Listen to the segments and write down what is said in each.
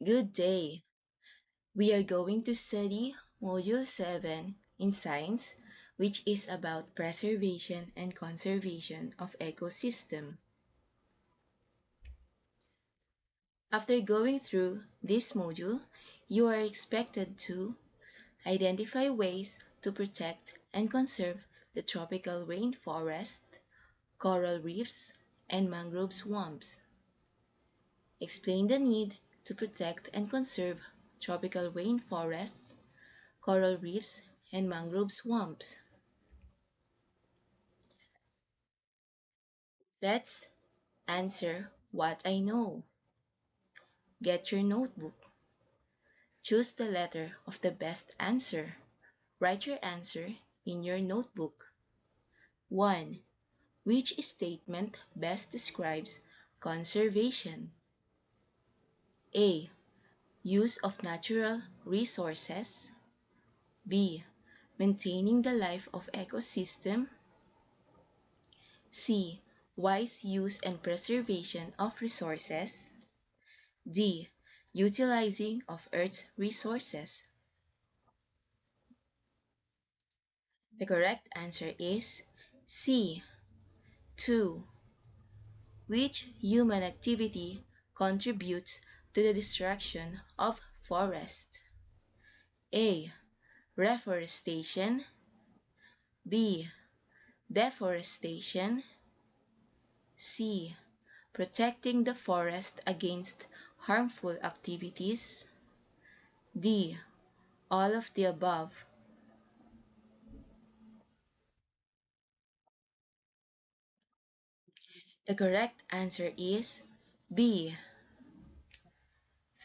Good day. We are going to study Module 7 in Science, which is about preservation and conservation of ecosystem. After going through this module, you are expected to identify ways to protect and conserve the tropical rainforest, coral reefs, and mangrove swamps. Explain the need to protect and conserve tropical rainforests, coral reefs, and mangrove swamps. Let's answer what I know. Get your notebook. Choose the letter of the best answer. Write your answer in your notebook. 1. Which statement best describes conservation? A. Use of natural resources. B. Maintaining the life of ecosystem. C. Wise use and preservation of resources. D. Utilizing of Earth's resources. The correct answer is C. 2. Which human activity contributes to the destruction of forest? A. Reforestation. B. Deforestation. C. Protecting the forest against harmful activities. D. All of the above. The correct answer is B.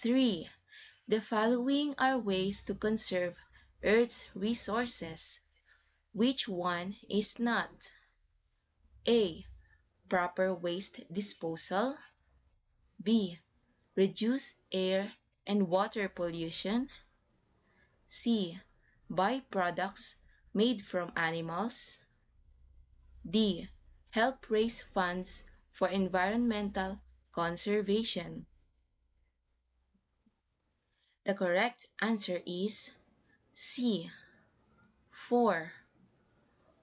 3. The following are ways to conserve Earth's resources. Which one is not? A. Proper waste disposal. B. Reduce air and water pollution. C. Byproducts made from animals. D. Help raise funds for environmental conservation. The correct answer is C. 4.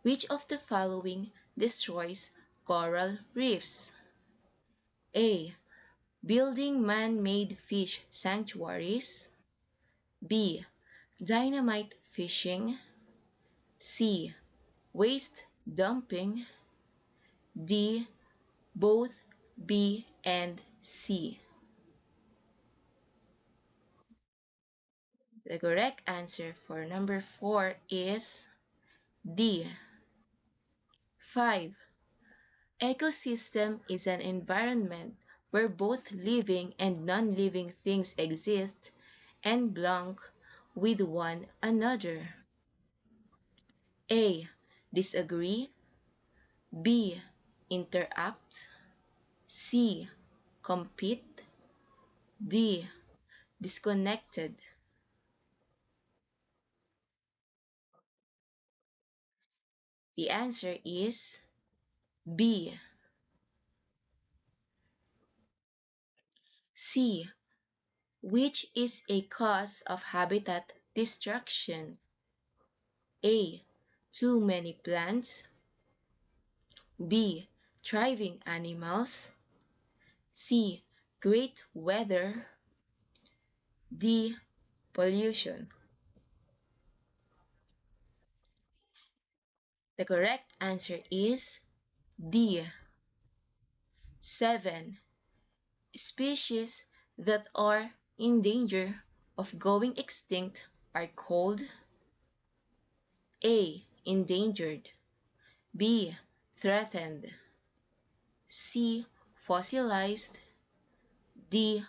Which of the following destroys coral reefs? A. Building man-made fish sanctuaries. B. Dynamite fishing. C. Waste dumping. D. Both B and C. The correct answer for number 4 is D. 5. Ecosystem is an environment where both living and non-living things exist and belong with one another. A. Disagree. B. Interact. C. Compete. D. Disconnected. The answer is B. C. Which is a cause of habitat destruction? A. Too many plants. B. Thriving animals. C. Great weather. D. Pollution. The correct answer is D. 7. Species that are in danger of going extinct are called A. Endangered. B. Threatened. C. Fossilized. D.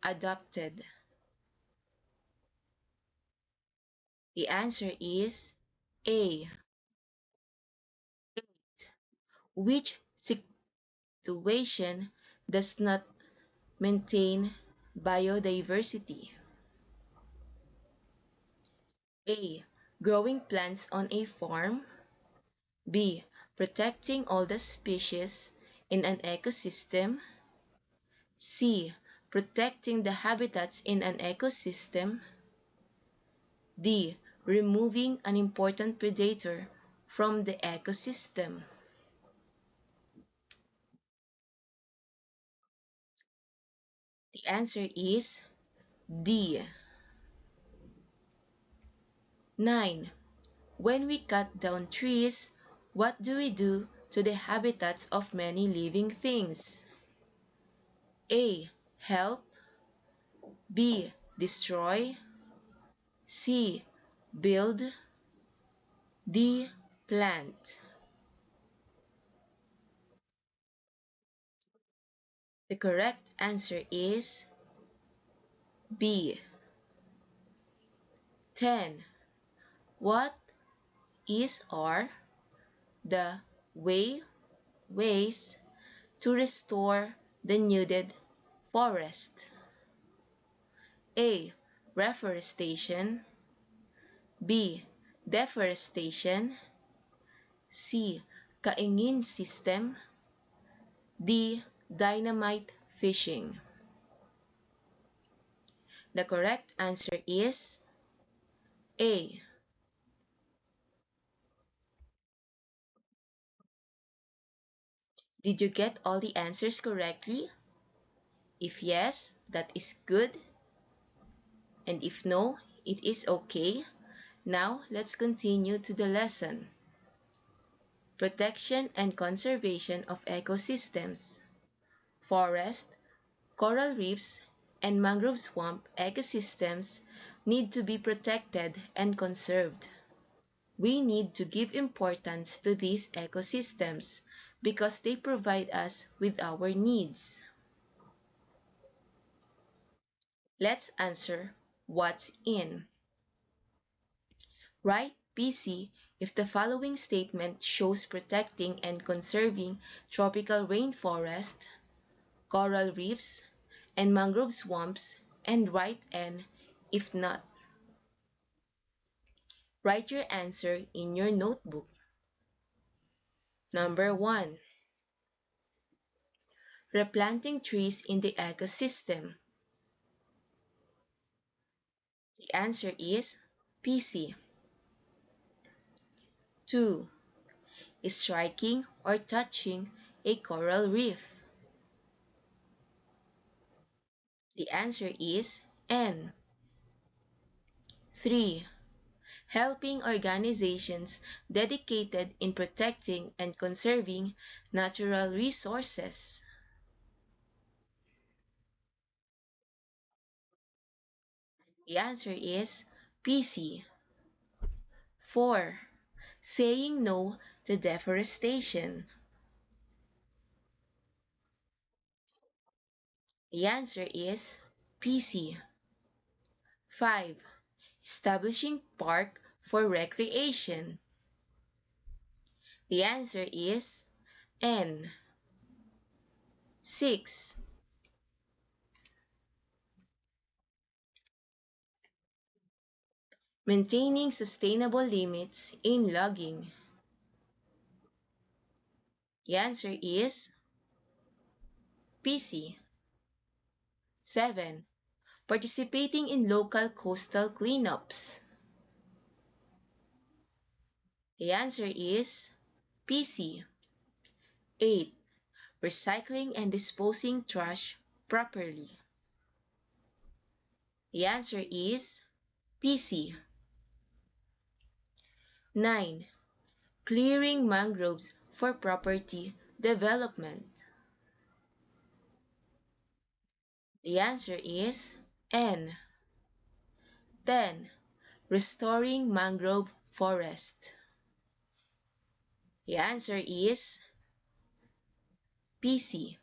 Adopted. The answer is A. Which situation does not maintain biodiversity? A. Growing plants on a farm. B. Protecting all the species in an ecosystem. C. Protecting the habitats in an ecosystem. D. Removing an important predator from the ecosystem. The answer is D. 9. When we cut down trees, what do we do to the habitats of many living things? A. Help. B. Destroy. C. Build. D. Plant. The correct answer is B. 10. What is or the ways to restore the nuded forest? A. Reforestation. B. Deforestation. C. Kaingin system. D. Dynamite fishing. The correct answer is A. Did you get all the answers correctly? If yes, that is good. And if no, it is okay. Now let's continue to the lesson. Protection and conservation of ecosystems. Forest, coral reefs, and mangrove swamp ecosystems need to be protected and conserved. We need to give importance to these ecosystems because they provide us with our needs. Let's answer what's in. Write PC if the following statement shows protecting and conserving tropical rainforest, coral reefs, and mangrove swamps, and write N if not. Write your answer in your notebook. Number 1. Replanting trees in the ecosystem. The answer is PC. 2. Striking or touching a coral reef. The answer is N. 3. Helping organizations dedicated in protecting and conserving natural resources. The answer is PC. 4. Saying no to deforestation. The answer is PC. 5. Establishing park for recreation. The answer is N. 6. Maintaining sustainable limits in logging. The answer is PC. 7. Participating in local coastal cleanups. The answer is PC. 8. Recycling and disposing trash properly. The answer is PC. 9. Clearing mangroves for property development. The answer is N. 10. Restoring mangrove forest. The answer is PC.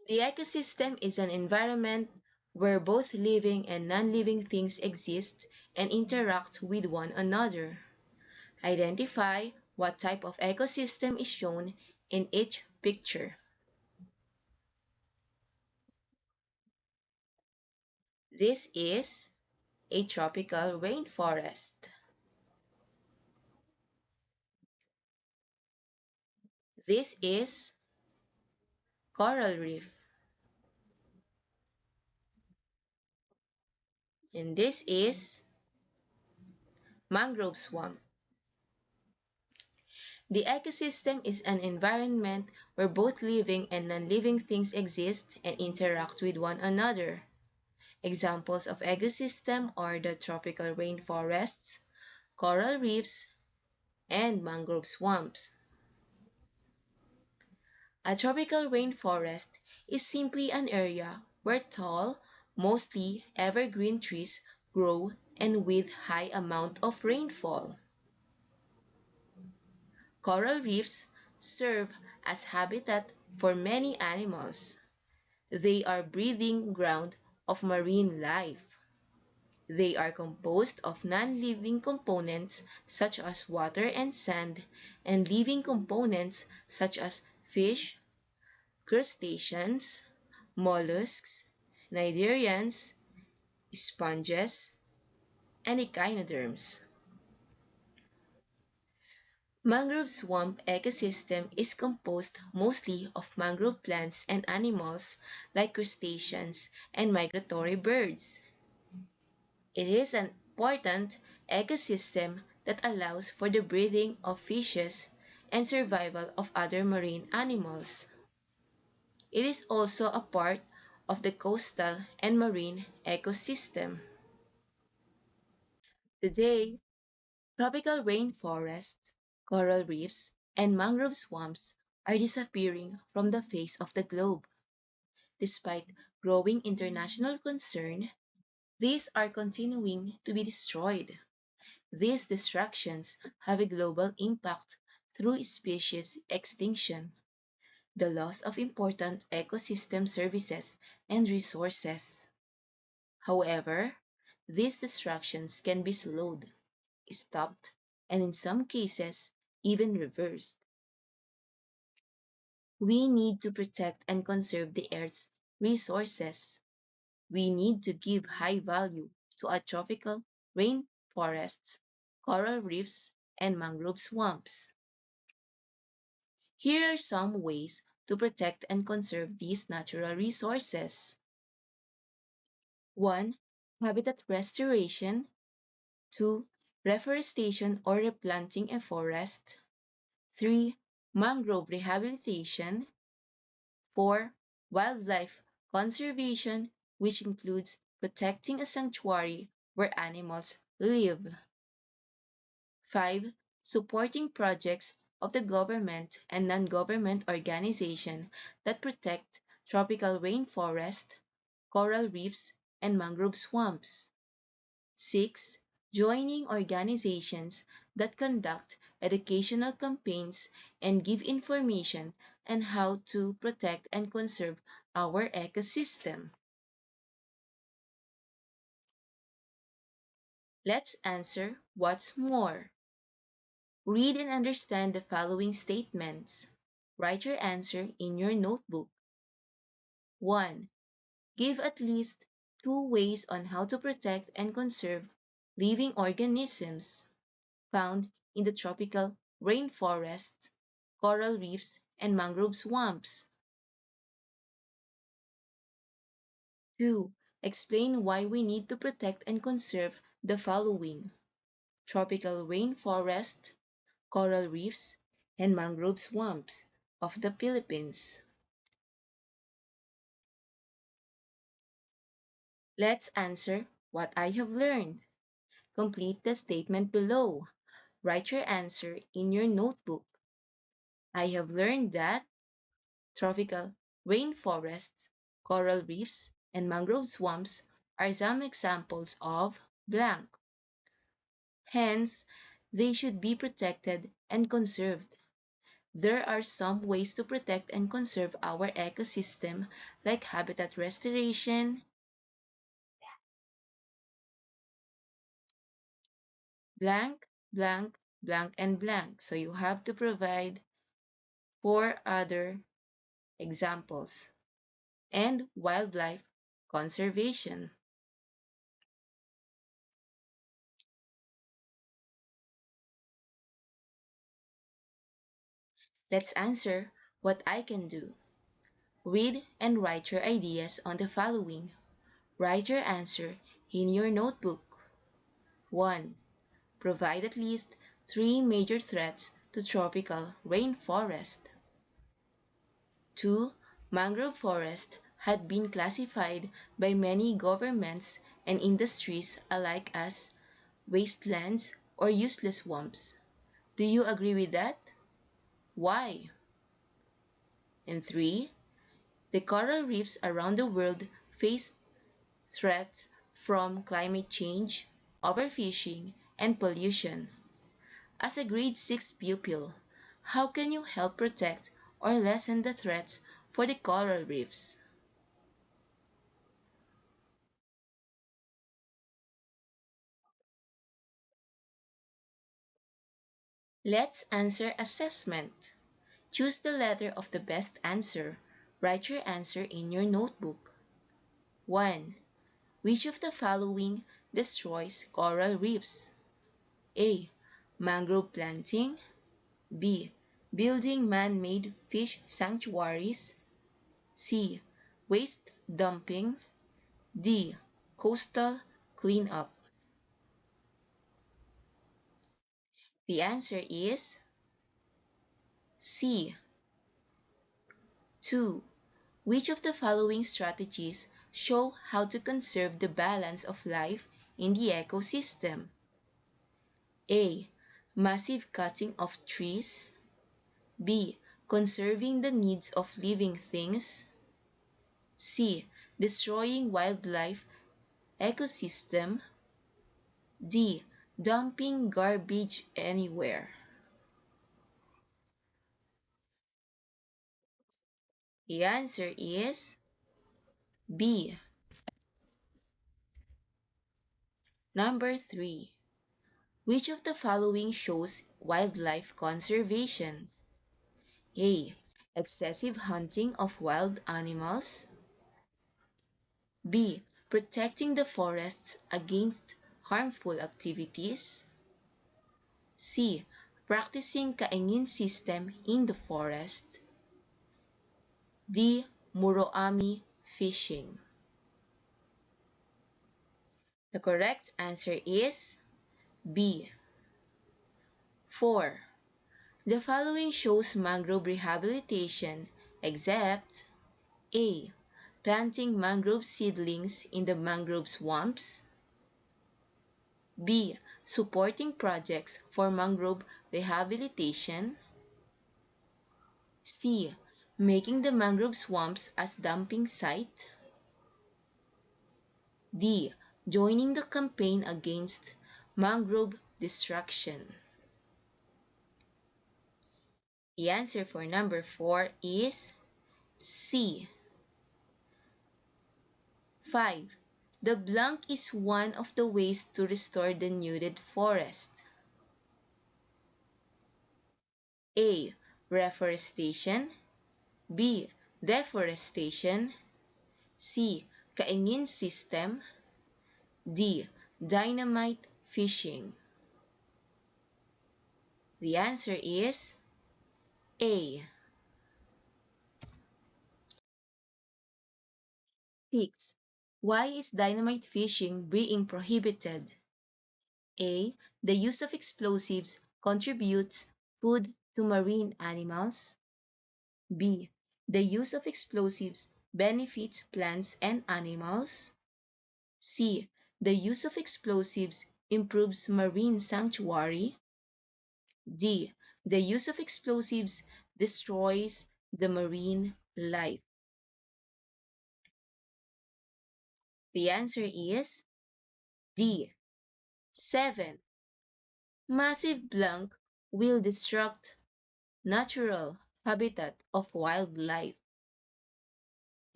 The ecosystem is an environment where both living and non-living things exist and interact with one another. Identify what type of ecosystem is shown in each picture. This is a tropical rainforest. This is Coral reef, and this is mangrove swamp. The ecosystem is an environment where both living and non-living things exist and interact with one another. Examples of ecosystem are the tropical rainforests, coral reefs, and mangrove swamps. A tropical rainforest is simply an area where tall, mostly evergreen trees grow and with high amount of rainfall. Coral reefs serve as habitat for many animals. They are breeding ground of marine life. They are composed of non-living components such as water and sand, and living components such as fish, crustaceans, mollusks, cnidarians, sponges, and echinoderms. Mangrove swamp ecosystem is composed mostly of mangrove plants and animals like crustaceans and migratory birds. It is an important ecosystem that allows for the breeding of fishes and survival of other marine animals. It is also a part of the coastal and marine ecosystem. Today, tropical rainforests, coral reefs, and mangrove swamps are disappearing from the face of the globe. Despite growing international concern, these are continuing to be destroyed. These destructions have a global impact through species extinction, the loss of important ecosystem services and resources. However, these destructions can be slowed, stopped, and in some cases, even reversed. We need to protect and conserve the Earth's resources. We need to give high value to our tropical rainforests, coral reefs, and mangrove swamps. Here are some ways to protect and conserve these natural resources. 1. Habitat restoration. 2. Reforestation or replanting a forest. 3. Mangrove rehabilitation. 4. Wildlife conservation, which includes protecting a sanctuary where animals live. 5. Supporting projects of the government and non-government organizations that protect tropical rainforest, coral reefs, and mangrove swamps. 6. Joining organizations that conduct educational campaigns and give information on how to protect and conserve our ecosystem. Let's answer what's more. Read and understand the following statements. Write your answer in your notebook. 1. Give at least 2 ways on how to protect and conserve living organisms found in the tropical rainforests, coral reefs, and mangrove swamps. 2. Explain why we need to protect and conserve the following: tropical rainforest, coral reefs, and mangrove swamps of the Philippines. Let's answer what I have learned. Complete the statement below. Write your answer in your notebook. I have learned that tropical rainforests, coral reefs, and mangrove swamps are some examples of blank. Hence, they should be protected and conserved. There are some ways to protect and conserve our ecosystem, like habitat restoration, blank, blank, blank, and blank. So you have to provide 4 other examples. And wildlife conservation. Let's answer what I can do. Read and write your ideas on the following. Write your answer in your notebook. 1. Provide at least 3 major threats to tropical rainforest. 2. Mangrove forest had been classified by many governments and industries alike as wastelands or useless swamps. Do you agree with that? Why? And 3. The coral reefs around the world face threats from climate change, overfishing, and pollution. As a grade 6 pupil, how can you help protect or lessen the threats for the coral reefs? Let's answer assessment. Choose the letter of the best answer. Write your answer in your notebook. 1. Which of the following destroys coral reefs? A. Mangrove planting. B. Building man-made fish sanctuaries. C. Waste dumping. D. Coastal cleanup. The answer is C. 2. Which of the following strategies show how to conserve the balance of life in the ecosystem? A. Massive cutting of trees. B. Conserving the needs of living things. C. Destroying wildlife ecosystem. D. Dumping garbage anywhere. The answer is B. Number 3. Which of the following shows wildlife conservation? A. Excessive hunting of wild animals. B. Protecting the forests against harmful activities. C. Practicing kaingin system in the forest. D. Muroami fishing. The correct answer is B. 4. The following shows mangrove rehabilitation except A. Planting mangrove seedlings in the mangrove swamps. B. Supporting projects for mangrove rehabilitation. C. Making the mangrove swamps as dumping site. D. Joining the campaign against mangrove destruction. The answer for number 4 is C. 5. The blank is one of the ways to restore the nuded forest. A. Reforestation. B. Deforestation. C. Kaingin system. D. Dynamite fishing. The answer is A. 6. Why is dynamite fishing being prohibited? A. The use of explosives contributes food to marine animals. B. The use of explosives benefits plants and animals. C. The use of explosives improves marine sanctuary. D. The use of explosives destroys the marine life. The answer is D. 7. Massive blank will destruct natural habitat of wildlife.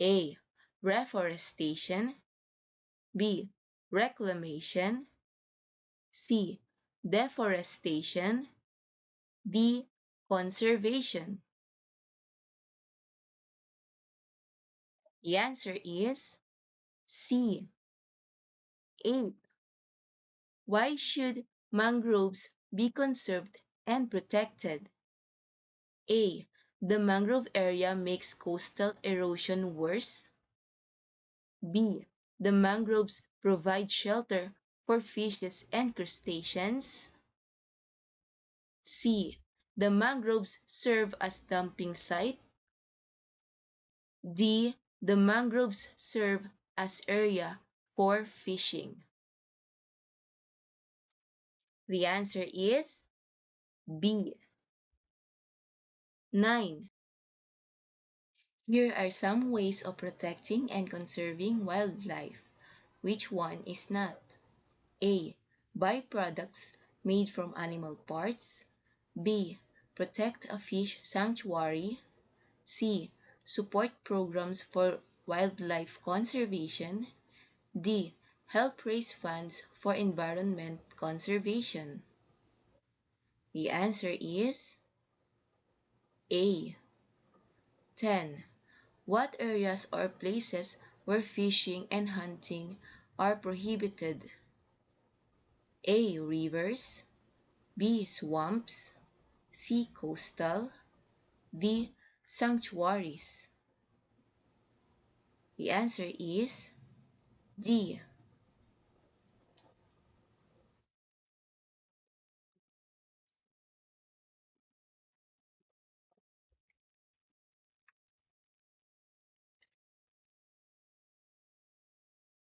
A. Reforestation. B. Reclamation. C. Deforestation. D. Conservation. The answer is C. 8. Why should mangroves be conserved and protected? A. The mangrove area makes coastal erosion worse. B. The mangroves provide shelter for fishes and crustaceans. C. The mangroves serve as dumping site. D. The mangroves serve as area for fishing. The answer is B. 9. Here are some ways of protecting and conserving wildlife. Which one is not? A. Byproducts made from animal parts. B. Protect a fish sanctuary. C. Support programs for wildlife conservation. D. Help raise funds for environment conservation. The answer is A. 10. What areas or places where fishing and hunting are prohibited? A. Rivers. B. Swamps. C. Coastal. D. Sanctuaries. The answer is D.